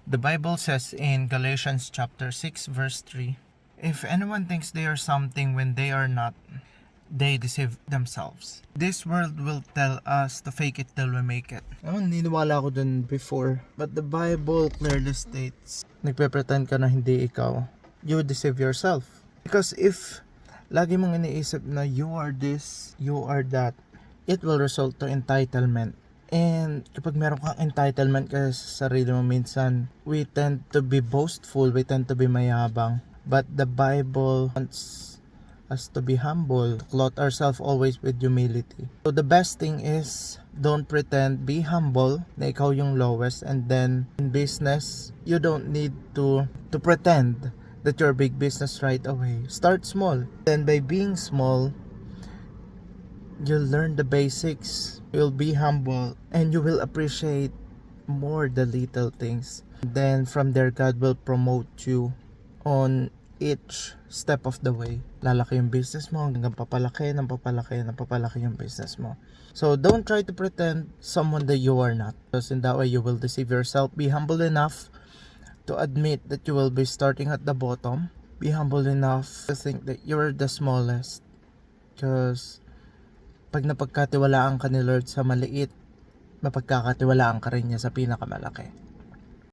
The Bible says in Galatians chapter 6 verse 3, if anyone thinks they are something when they are not, they deceive themselves. This world will tell us to fake it till we make it. Niniwala ako dun before, but the Bible clearly states, nagpe-pretend ka na hindi ikaw, you deceive yourself. Because if lagi mong iniisip na you are this, you are that, it will result to entitlement. And kapag meron kang entitlement ka sa sarili mo, minsan we tend to be boastful, we tend to be mayabang. But the Bible wants us to be humble, to clothe ourselves always with humility. So the best thing is, don't pretend, be humble na ikaw yung lowest. And then in business, you don't need to pretend that you're big business right away. Start small. Then by being small, you'll learn the basics, you'll be humble, and you will appreciate more the little things. Then from there, God will promote you on each step of the way. Lalaki yung business mo hanggang papalaki yung business mo. So don't try to pretend someone that you are not, because in that way you will deceive yourself. Be humble enough to admit that you will be starting at the bottom. Be humble enough to think that you're the smallest, because pag napagkatiwalaan ka ni Lord sa maliit, mapagkakatiwalaan ka rin niya sa pinakamalaki.